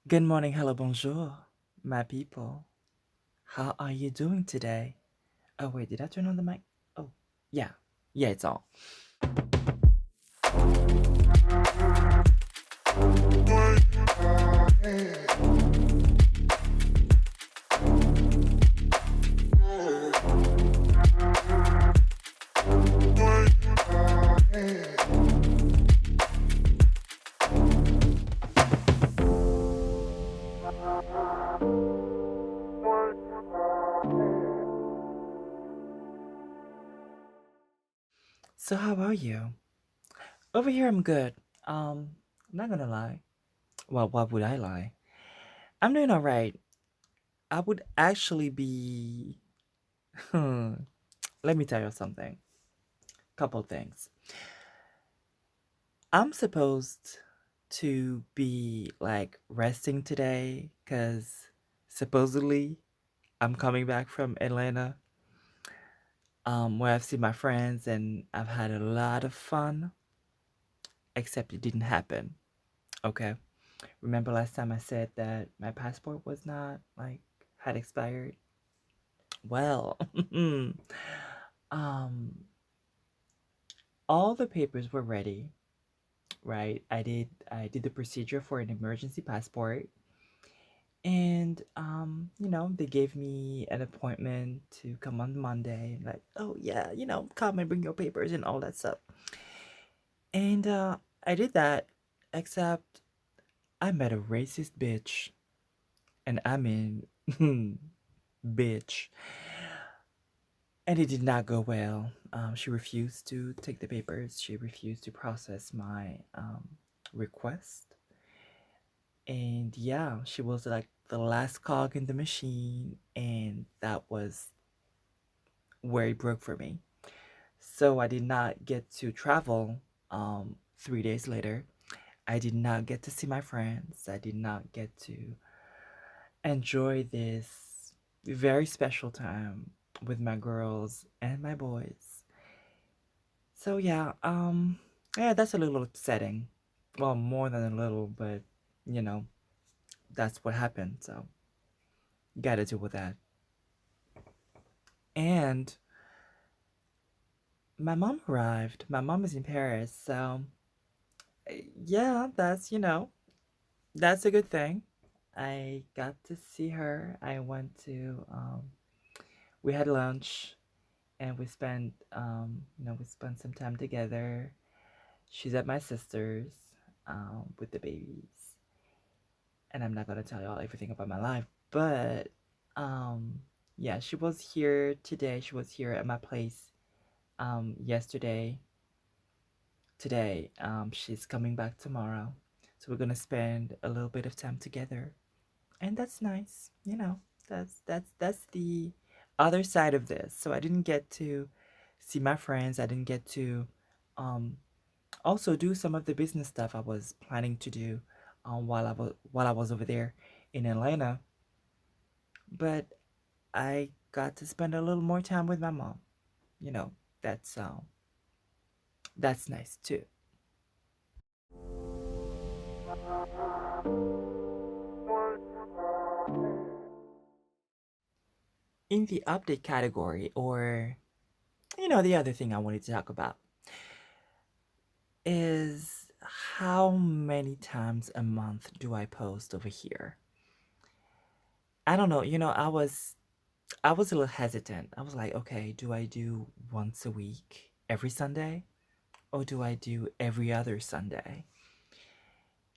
Good morning, hello, bonjour, my people. How are you doing today? Oh, wait, did I turn on the mic? Oh, yeah. Yeah, it's on. So, how are you? Over here, I'm good. I'm not gonna lie. Well, why would I lie? I'm doing all right. I would actually be. Let me tell you something. Couple things. I'm supposed to be like resting today because supposedly I'm coming back from Atlanta, where I've seen my friends and I've had a lot of fun, except it didn't happen. Okay. Remember last time I said that my passport was not like had expired? Well, um, all the papers were ready, right? I did the procedure for an emergency passport. And they gave me an appointment to come on Monday. Like, oh yeah, come and bring your papers and all that stuff. And I did that, except I met a racist bitch, and I mean, bitch, and it did not go well. She refused to take the papers. She refused to process my request, and yeah, she was like the last cog in the machine, and that was where it broke for me. So I did not get to travel 3 days later. I did not get to see my friends. I did not get to enjoy this very special time with my girls and my boys. So yeah, that's a little upsetting. Well, more than a little, but you know, that's what happened. So you gotta deal with that. And my mom arrived. My mom is in Paris, so yeah, that's a good thing. I got to see her. I went to we had lunch and we spent some time together. She's at my sister's with the babies. And I'm not gonna tell y'all everything about my life, but um yeah, she was here today. She was here at my place yesterday. Today, she's coming back tomorrow. So we're gonna spend a little bit of time together. And that's nice. That's the other side of this. So I didn't get to see my friends. I didn't get to um also do some of the business stuff I was planning to do while I was over there in Atlanta. But I got to spend a little more time with my mom. You know, that's that's nice too. In the update category, or the other thing I wanted to talk about is how many times a month do I post over here? I don't know. I was a little hesitant. I was like, okay, do I do once a week every Sunday, or do I do every other Sunday?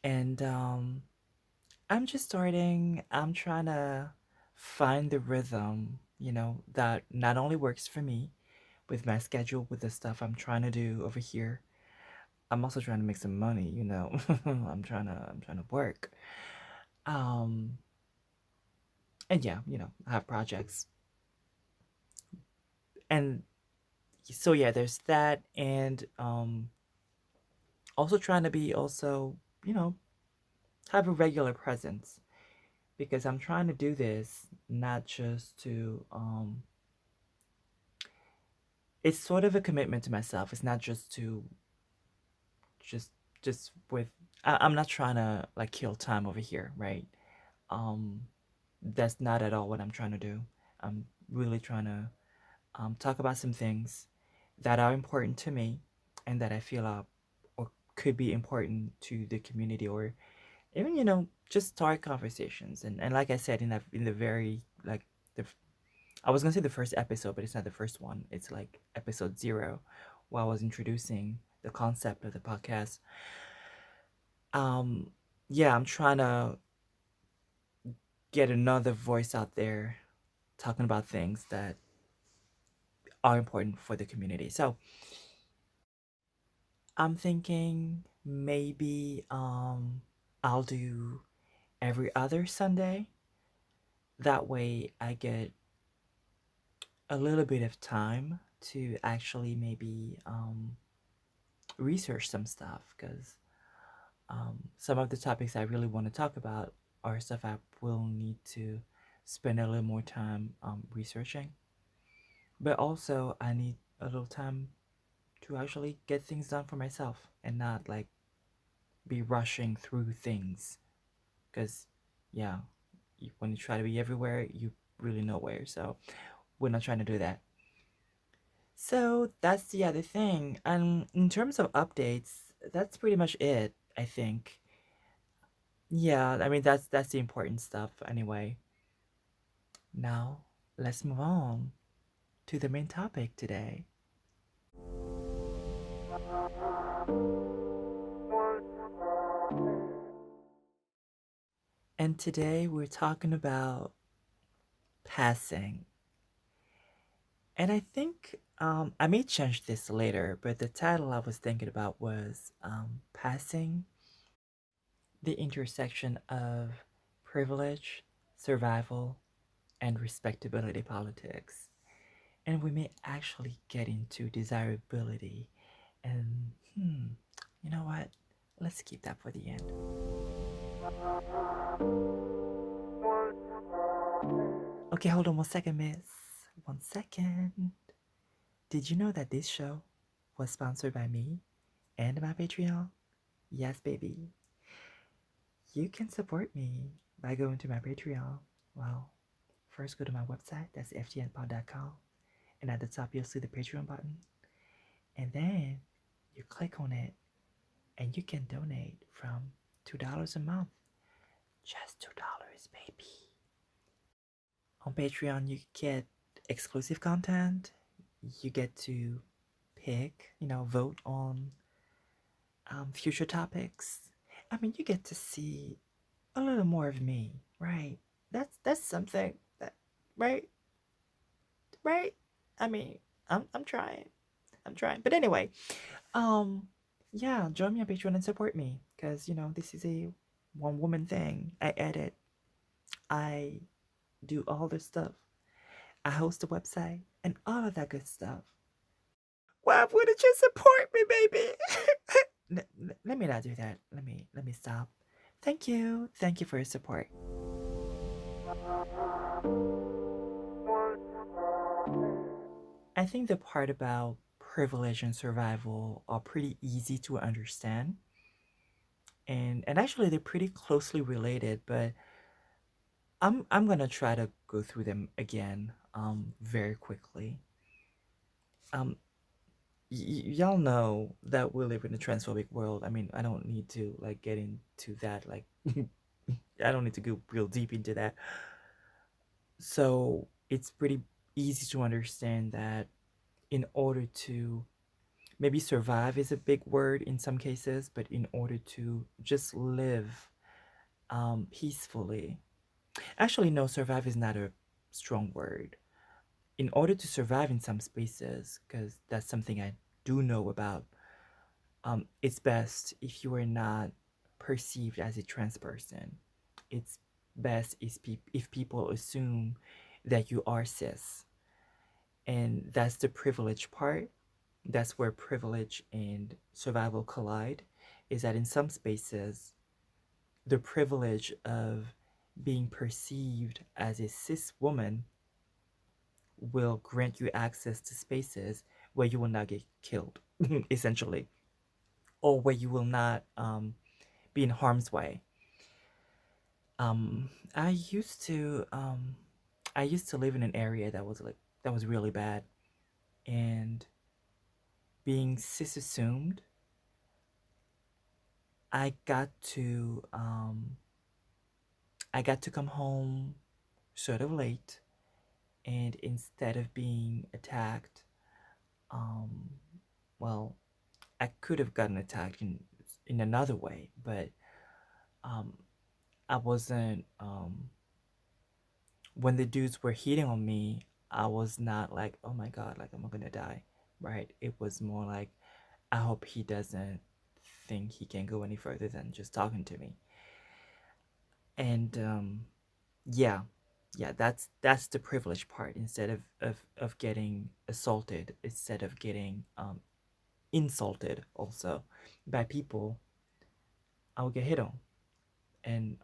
And I'm just starting. I'm trying to find the rhythm, that not only works for me with my schedule, with the stuff I'm trying to do over here. I'm also trying to make some money. I'm trying to work. Um and yeah, I have projects. And so yeah, there's that, and also trying to be also, you know, have a regular presence, because I'm trying to do this not just to it's sort of a commitment to myself. It's not just to just just with I'm not trying to like kill time over here, right? Um, that's not at all what I'm trying to do. I'm really trying to talk about some things that are important to me and that I feel are or could be important to the community, or even just start conversations. And like I said in the very like the I was gonna say the first episode, but it's not the first one. It's like episode 0, while I was introducing the concept of the podcast. Um, yeah, I'm trying to get another voice out there talking about things that are important for the community. So I'm thinking maybe I'll do every other Sunday. That way I get a little bit of time to actually maybe research some stuff, because some of the topics I really want to talk about are stuff I will need to spend a little more time researching. But also, I need a little time to actually get things done for myself and not like be rushing through things. Because, yeah, when you try to be everywhere, you really nowhere. So, we're not trying to do that. So, that's the other thing. And in terms of updates, that's pretty much it, I think. Yeah, I mean that's the important stuff anyway. Now, let's move on to the main topic today. And today we're talking about passing. And I think I may change this later, but the title I was thinking about was Passing, the intersection of privilege, survival, and respectability politics. And we may actually get into desirability. And you know what? Let's keep that for the end. Okay, hold on 1 second, miss. 1 second. Did you know that this show was sponsored by me and my Patreon? Yes, baby. You can support me by going to my Patreon. Well, first go to my website, that's ftnpod.com. And at the top, you'll see the Patreon button. And then you click on it and you can donate from $2 a month. Just $2, baby. On Patreon, you get exclusive content. You get to pick, vote on future topics. I mean, you get to see a little more of me, right? That's something that, right, right. I mean, I'm trying, But anyway, um, yeah, join me on Patreon and support me, because this is a one woman thing. I edit, I do all this stuff. I host a website and all of that good stuff. Why wouldn't you support me, baby? Let me not do that. Let me stop. Thank you for your support. I think the part about privilege and survival are pretty easy to understand, and actually they're pretty closely related. But I'm gonna try to go through them again very quickly. Um, y'all know that we live in a transphobic world. I mean, I don't need to like get into that. Like, I don't need to go real deep into that. So it's pretty easy to understand that in order to maybe survive is a big word in some cases, but in order to just live peacefully. Actually, no, survive is not a strong word. In order to survive in some spaces, because that's something I do know about, it's best if you are not perceived as a trans person. It's best if people assume that you are cis. And that's the privilege part. That's where privilege and survival collide, is that in some spaces, the privilege of being perceived as a cis woman will grant you access to spaces where you will not get killed, essentially, or where you will not be in harm's way. I used to I used to live in an area that was really bad, and being cis assumed, I got to I got to come home sort of late, and instead of being attacked, um, well, I could have gotten attacked in another way, but um, I wasn't when the dudes were hitting on me, I was not like, oh my god, like I'm gonna die, right? It was more like, I hope he doesn't think he can go any further than just talking to me. And yeah, yeah, that's the privilege part. Instead of getting assaulted, instead of getting insulted also by people, I'll get hit on. And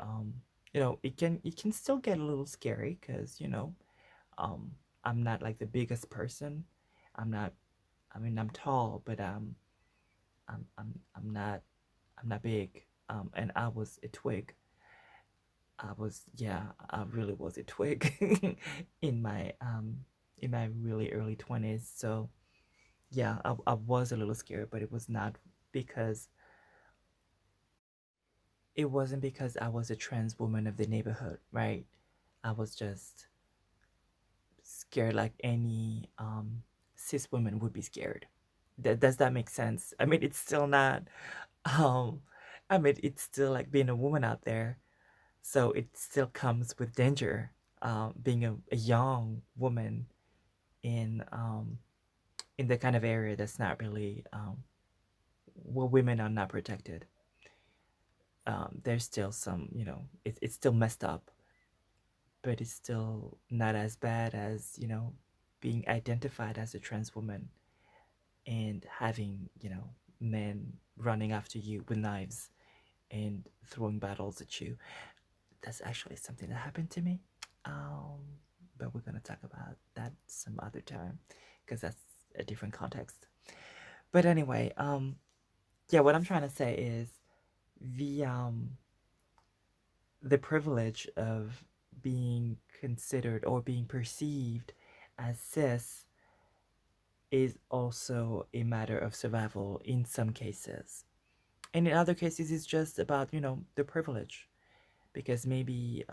it can still get a little scary because um I'm not like the biggest person. I'm not. I mean, I'm tall, but I'm not big. And I was a twig. I really was a twig in my really early 20s. So yeah, I was a little scared, but because it wasn't because I was a trans woman of the neighborhood, right? I was just scared like any cis woman would be scared. Does that make sense? I mean, it's still not. Um, I mean, it's still like being a woman out there, so it still comes with danger. Being a young woman in in the kind of area that's not really where women are not protected. There's still some, it's still messed up, but it's still not as bad as being identified as a trans woman and having men running after you with knives and throwing bottles at you. That's actually something that happened to me. Um, but we're gonna talk about that some other time because that's a different context. But anyway, yeah, what I'm trying to say is the um the privilege of being considered or being perceived as cis is also a matter of survival in some cases. And in other cases, it's just about, the privilege. Because maybe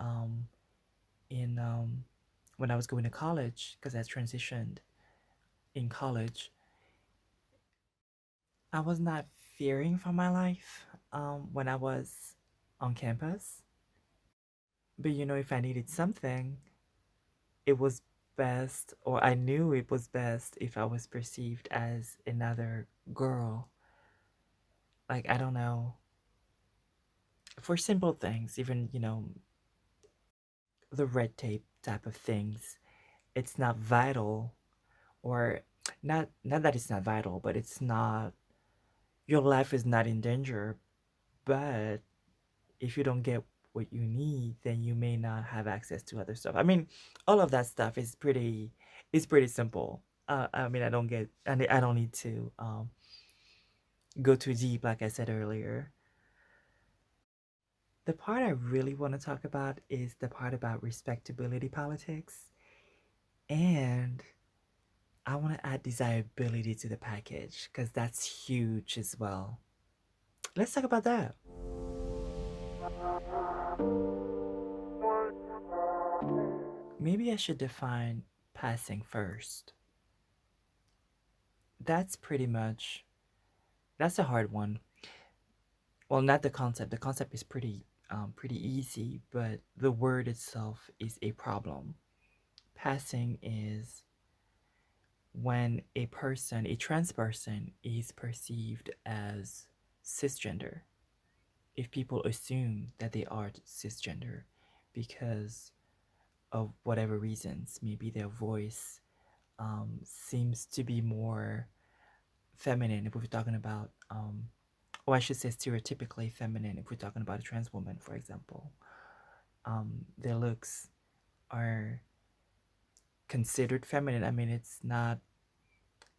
in when I was going to college, because I transitioned in college, I was not fearing for my life when I was on campus. But if I needed something, it was best, or I knew it was best if I was perceived as another girl. Like, I don't know, for simple things, even, the red tape type of things, it's not vital, or not that it's not vital, but it's not, your life is not in danger. But if you don't get what you need, then you may not have access to other stuff. I mean, all of that stuff is pretty simple. I mean, I don't need to go too deep, like I said earlier. The part I really want to talk about is the part about respectability politics, and I want to add desirability to the package because that's huge as well. Let's talk about that. Maybe I should define passing first. That's pretty much that's a hard one. Well, not the concept. The concept is pretty easy, but the word itself is a problem. Passing is when a trans person, is perceived as cisgender. If people assume that they are cisgender because of whatever reasons, maybe their voice seems to be more feminine if we're talking about, or I should say stereotypically feminine if we're talking about a trans woman, for example. Their looks are considered feminine. I mean, it's not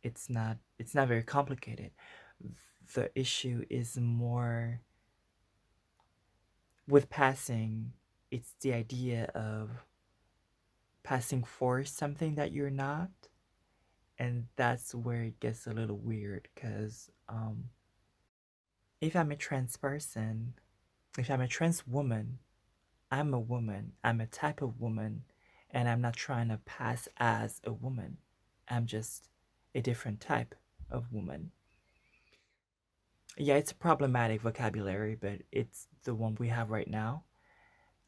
very complicated. The issue is more with passing. it's the idea of passing for something that you're not. And that's where it gets a little weird because if I'm a trans person, if I'm a trans woman, I'm a woman, I'm a type of woman, and I'm not trying to pass as a woman. I'm just a different type of woman. Yeah, it's a problematic vocabulary, but it's the one we have right now.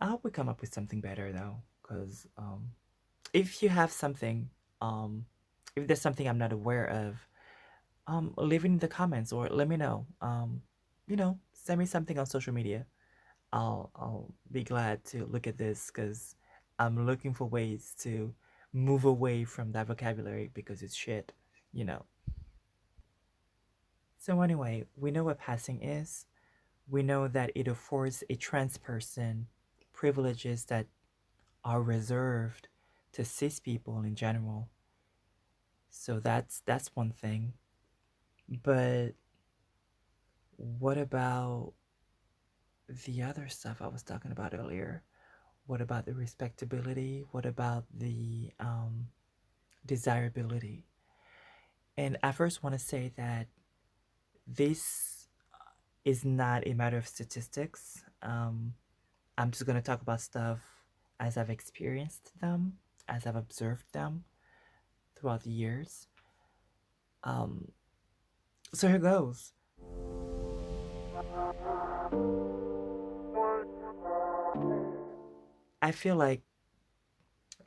I hope we come up with something better though, because if you have something, um, if there's something I'm not aware of, leave it in the comments or let me know. Send me something on social media. I'll be glad to look at this because I'm looking for ways to move away from that vocabulary because it's shit, you know. So anyway, we know what passing is. We know that it affords a trans person privileges that are reserved to cis people in general. So that's one thing. But what about the other stuff I was talking about earlier? What about the respectability? What about the desirability? And I first want to say that this is not a matter of statistics. I'm just going to talk about stuff as I've experienced them, as I've observed them throughout the years. Um, so here goes. I feel like,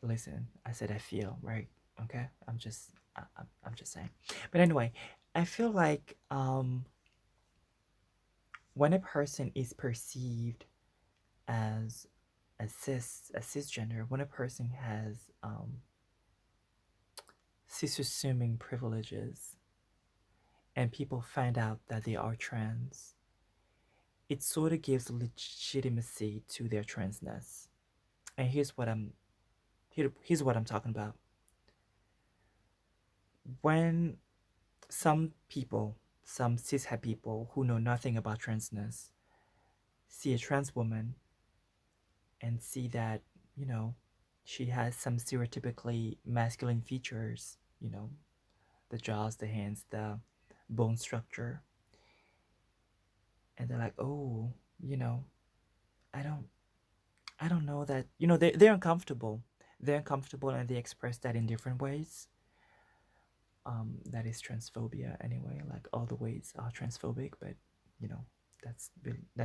listen, I said I feel, right? Okay, I'm just saying. But anyway, I feel like when a person is perceived as a cisgender, when a person has cis assuming privileges, and people find out that they are trans, it sort of gives legitimacy to their transness. And here's what I'm talking about. When some people, some cishet people who know nothing about transness, see a trans woman and see that, you know, she has some stereotypically masculine features, the jaws, the hands, the bone structure. And they're like, oh, you know, I don't I don't know that, they're uncomfortable. They're uncomfortable and they express that in different ways. That is transphobia anyway. Like all the ways are transphobic, but you know, that's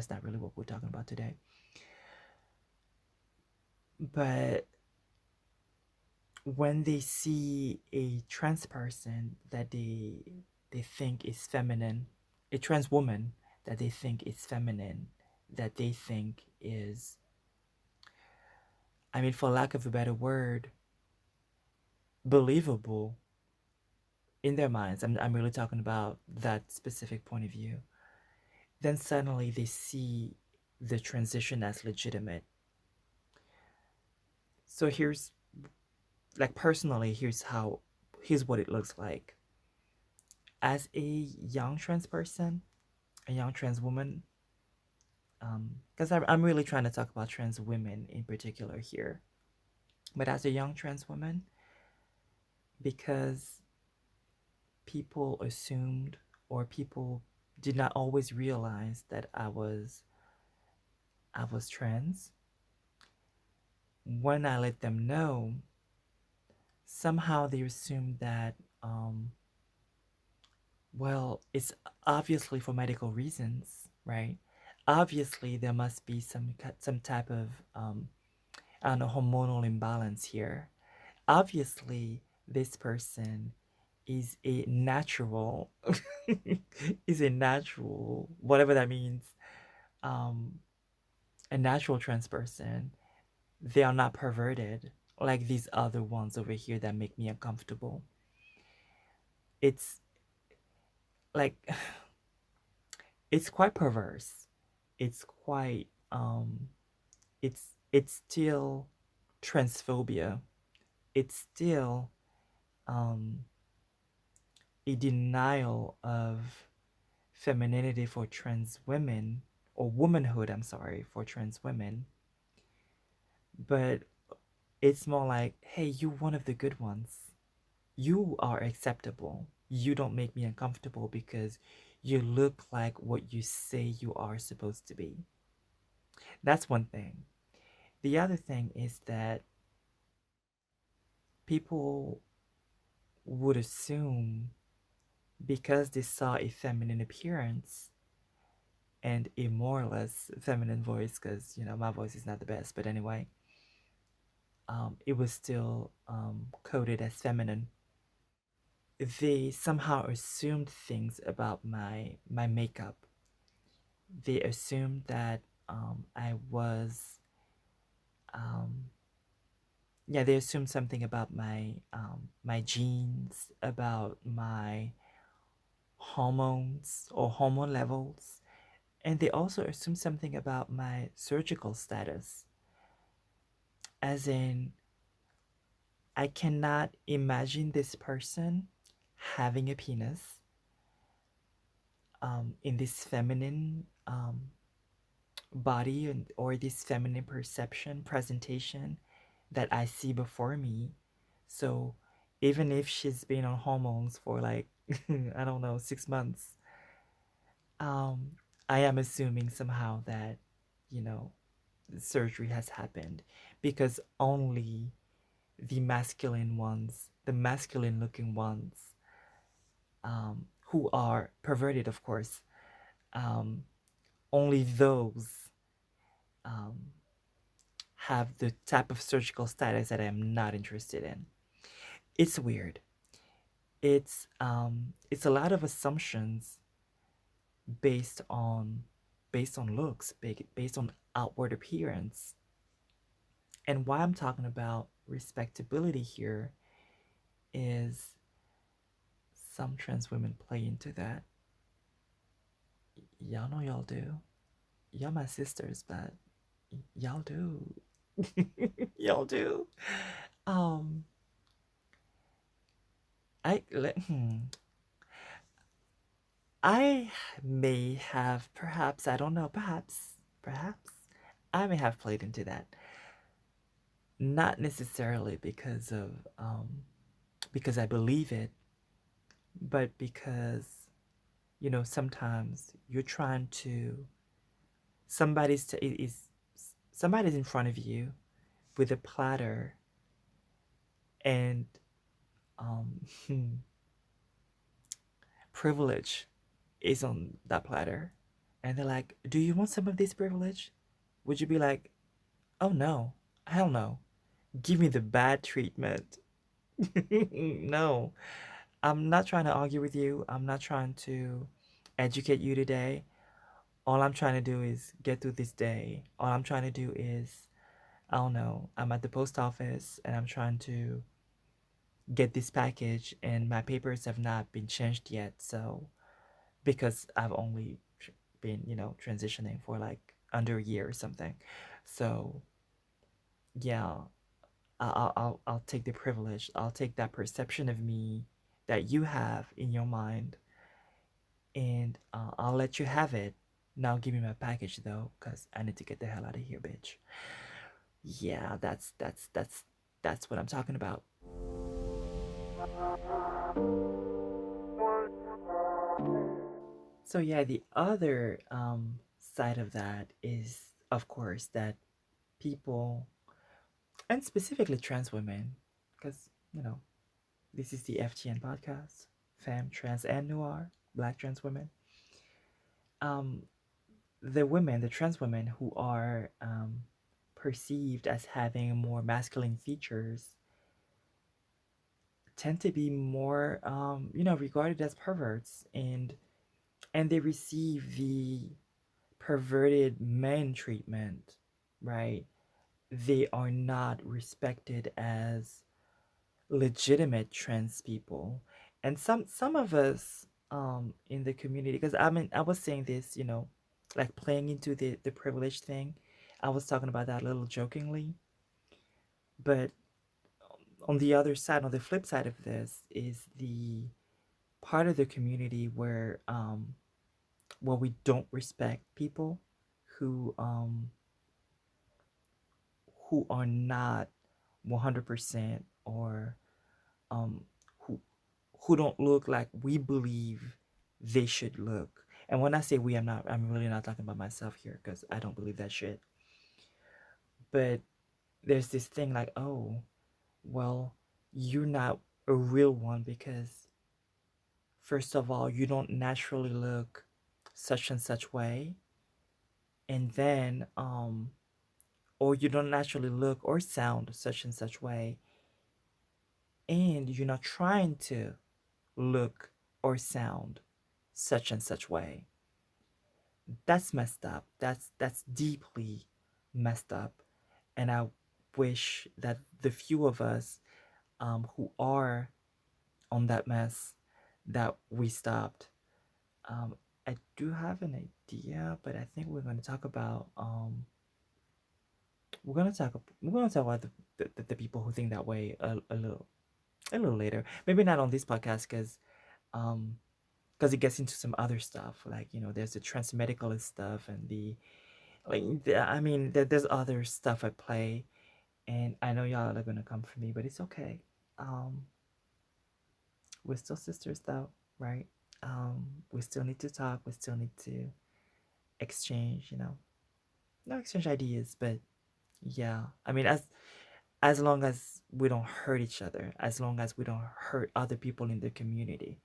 not really what we're talking about today. But when they see a trans person that they think is feminine, a trans woman that they think is feminine, that they think is, I mean, for lack of a better word, believable in their minds. I'm really talking about that specific point of view. Then suddenly they see the transition as legitimate. So personally, here's what it looks like. As a young trans person, a young trans woman, because I'm really trying to talk about trans women in particular here. But as a young trans woman, because people assumed or people did not always realize that I was trans, when I let them know, somehow they assumed that, well, it's obviously for medical reasons, right? Obviously, there must be some type of, I don't know, hormonal imbalance here. Obviously, this person is a natural, is a natural, whatever that means, um, a natural trans person. They are not perverted like these other ones over here that make me uncomfortable. It's like it's quite perverse. It's quite it's still transphobia. It's still um a denial of femininity for trans women, or womanhood, I'm sorry, for trans women. but it's more like, hey, you one of the good ones. You are acceptable. You don't make me uncomfortable because you look like what you say you are supposed to be. That's one thing. The other thing is that people would assume because they saw a feminine appearance and a more or less feminine voice, because my voice is not the best, but anyway, it was still coded as feminine. They somehow assumed things about my makeup. They assumed that I was um, yeah, they assumed something about my genes, about my hormones or hormone levels, and they also assumed something about my surgical status, as in I cannot imagine this person having a penis in this feminine body or this feminine perception presentation that I see before me. So even if she's been on hormones for like I don't know 6 months, um, I am assuming somehow that you know surgery has happened because only the masculine looking ones, who are perverted, of course, um, only those um, have the type of surgical status that I'm not interested in. It's weird. It's a lot of assumptions based on based on looks, based on outward appearance. And why I'm talking about respectability here is some trans women play into that. Y'all know y'all do. Y'all my sisters, but y'all do. Y'all do. Um, I may have, perhaps, I don't know, perhaps, I may have played into that. Not necessarily because I believe it, but because, sometimes you're trying to, somebody's, to, is, somebody's in front of you with a platter and um, privilege is on that platter. And they're like, do you want some of this privilege? Would you be like, oh no, hell no. Give me the bad treatment. No, I'm not trying to argue with you. I'm not trying to educate you today. All I'm trying to do is get through this day. All I'm trying to do is, I don't know, I'm at the post office and I'm trying to get this package and my papers have not been changed yet. So, because I've only been, transitioning for like under a year or something. So, yeah, I'll take the privilege. I'll take that perception of me that you have in your mind, and I'll let you have it. Now give me my package though, cause I need to get the hell out of here, bitch. Yeah, that's what I'm talking about. So yeah, the other side of that is, of course, that people, and specifically trans women, because this is the FTN podcast, femme, trans, and noir, black trans women. Um, the trans women who are perceived as having more masculine features tend to be more, regarded as perverts, and they receive the perverted men treatment, right? They are not respected as legitimate trans people, and some of us in the community, because I mean I was saying this, like playing into the privilege thing. I was talking about that a little jokingly, but on the other side, on the flip side of this, is the part of the community where we don't respect people who who are not 100% or um who who don't look like we believe they should look. And when I say we, I'm really not talking about myself here because I don't believe that shit. But there's this thing like, oh, well, you're not a real one because first of all, you don't naturally look such and such way. And then or you don't naturally look or sound such and such way, and you're not trying to look or sound such and such way. That's messed up. That's deeply messed up. And I wish that the few of us who are on that mess that we stopped. Um, I do have an idea, but I think we're going to talk about we're gonna talk about the people who think that way a little later. Maybe not on this podcast um because it gets into some other stuff like there's the transmedicalist stuff and I mean there's other stuff at play, and I know y'all are gonna come for me, but it's okay. Um, we're still sisters though, right? We still need to talk. We still need to exchange, not exchange ideas, but yeah. I mean, as long as we don't hurt each other, as long as we don't hurt other people in the community,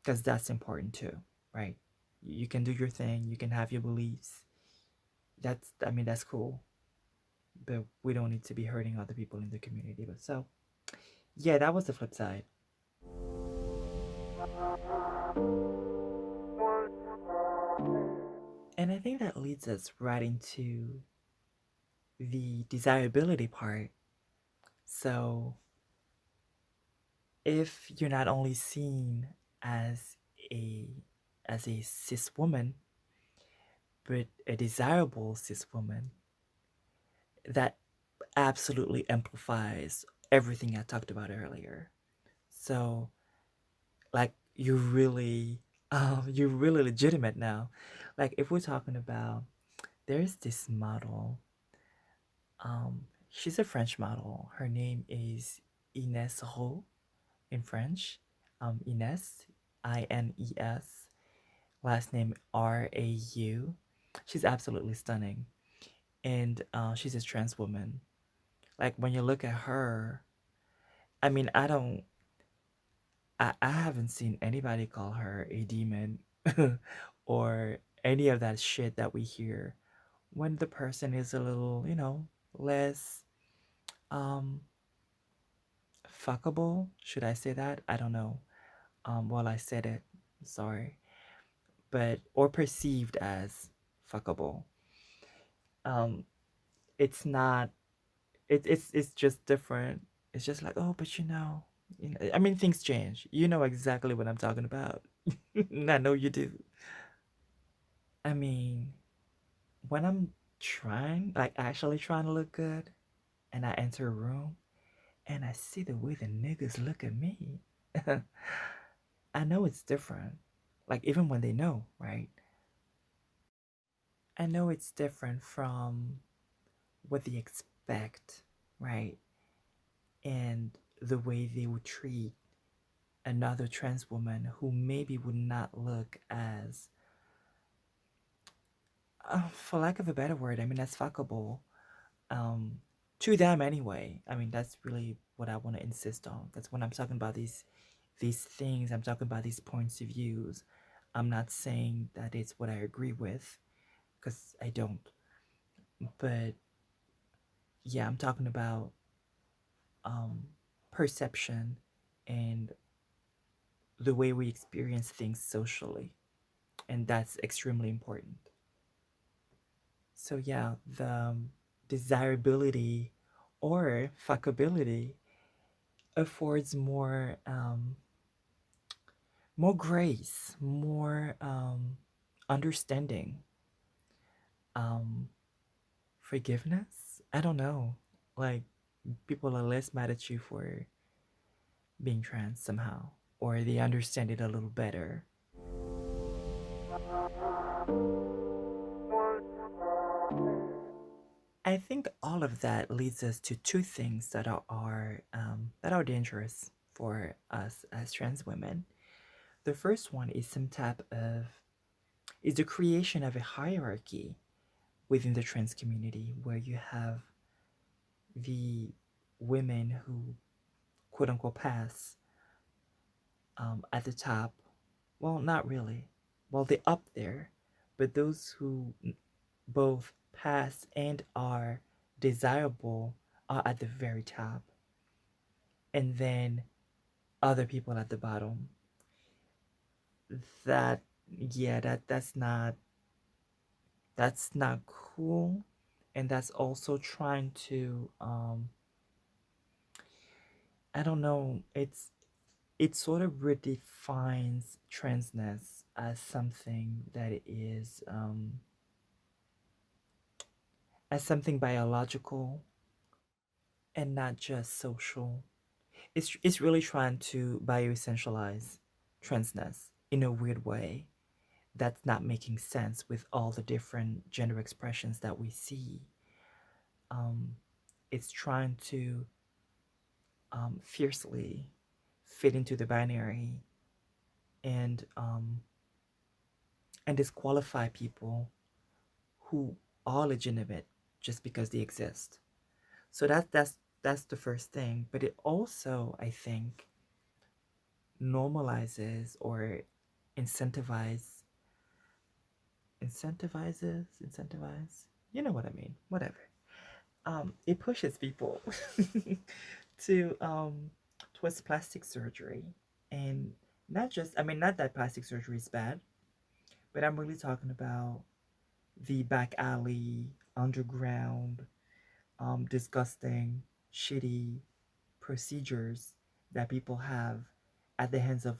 because that's important too, right? You can do your thing, you can have your beliefs. I mean, that's cool, but we don't need to be hurting other people in the community. But so, yeah, that was the flip side. And I think that leads us right into the desirability part. So, if you're not only seen as a cis woman, but a desirable cis woman, that absolutely amplifies everything I talked about earlier. So, like, you're really legitimate now. Like, if we're talking about, there's this model. She's a French model. Her name is Ines Roux in French. Ines, Ines. Last name Rau. She's absolutely stunning, and she's a trans woman. Like when you look at her, I mean, I haven't seen anybody call her a demon or any of that shit that we hear when the person is a little, less um fuckable. Should I say that? I don't know. Well, I said it. Sorry, but or perceived as fuckable. Um, it's not. It's just different. It's just like, oh, but I mean, things change. You know exactly what I'm talking about. I know you do. I mean, when I'm trying, like actually trying to look good, and I enter a room and I see the way the niggas look at me, I know it's different. Like even when they know, right? I know it's different from what they expect, right? And the way they would treat another trans woman who maybe would not look as, for lack of a better word, I mean, as fuckable um, to them anyway. I mean, that's really what I want to insist on. Because when I'm talking about these things, I'm talking about these points of views. I'm not saying that it's what I agree with, because I don't. But yeah, I'm talking about um, perception and the way we experience things socially, and that's extremely important. So yeah, the desirability or fuckability affords more grace, more understanding, um, forgiveness. I don't know, like people are less mad at you for being trans somehow, or they understand it a little better. I think all of that leads us to two things that are dangerous for us as trans women. The first one is some type of is the creation of a hierarchy within the trans community where you have the women who quote unquote pass at the top. Well, not really. Well, they're up there, but those who both pass and are desirable are at the very top, and then other people at the bottom. That yeah, that's not cool, and that's also trying to I don't know. It sort of redefines transness as something that is as something biological and not just social. It's really trying to bioessentialize transness in a weird way that's not making sense with all the different gender expressions that we see. Um, it's trying to fiercely fit into the binary and disqualify people who are legitimate just because they exist. So that's the first thing. But it also, I think, normalizes or incentivize incentivize. You know what I mean? Whatever. It pushes people to towards plastic surgery, and not just I mean not that plastic surgery is bad, but I'm really talking about the back alley, underground, disgusting, shitty procedures that people have at the hands of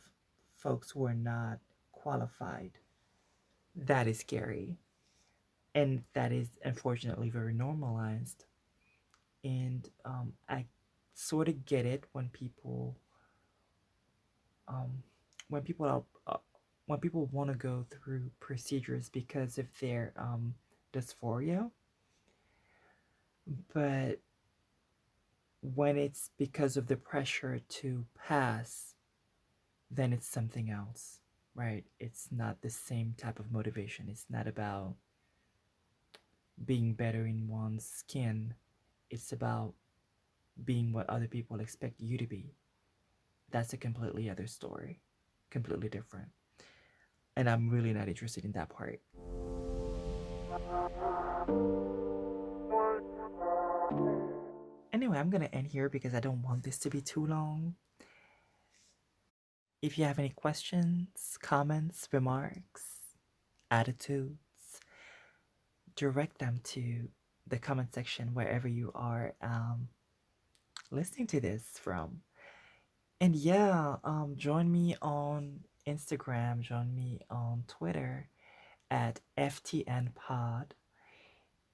folks who are not qualified. That is scary. And that is unfortunately very normalized. And I sort of get it um, when people are when people want to go through procedures because of their dysphoria, but when it's because of the pressure to pass, then it's something else, right? It's not the same type of motivation. It's not about being better in one's skin. It's about being what other people expect you to be. That's a completely other story, completely different. And I'm really not interested in that part. Anyway, I'm going to end here because I don't want this to be too long. If you have any questions, comments, remarks, attitudes, direct them to the comment section wherever you are listening to this from. And yeah, join me on Instagram, join me on Twitter at FTN Pod,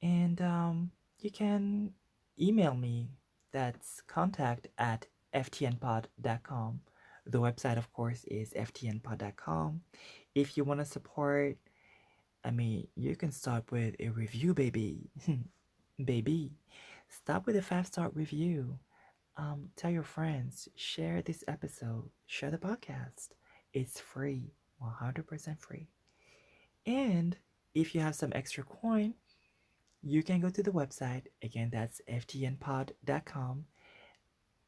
and you can email me. That's contact at ftnpod.com. The website, of course, is ftnpod.com. If you want to support, I mean, you can start with a review, baby. Baby. Start with a 5-star review. Tell your friends, share this episode, share the podcast. It's free, 100% free. And if you have some extra coin, you can go to the website. Again, that's ftnpod.com.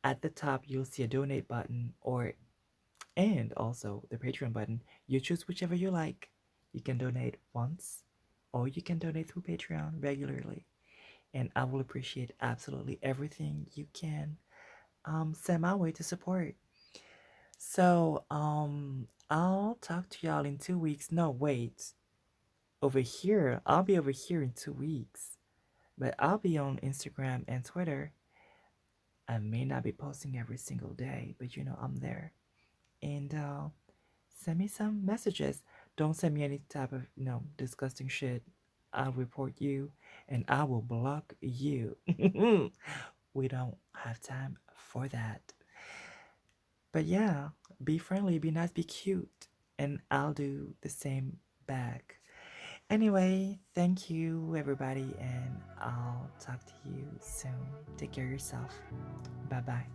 At the top, you'll see a donate button and also the Patreon button. You choose whichever you like. You can donate once or you can donate through Patreon regularly. And I will appreciate absolutely everything you can send my way to support. So, I'll talk to y'all in 2 weeks. No, wait. Over here, I'll be over here in 2 weeks. But I'll be on Instagram and Twitter. I may not be posting every single day, but I'm there. And send me some messages. Don't send me any type of, disgusting shit. I'll report you and I will block you. We don't have time for that. But yeah, be friendly, be nice, be cute. And I'll do the same back. Anyway, thank you everybody, and I'll talk to you soon. Take care of yourself. Bye bye.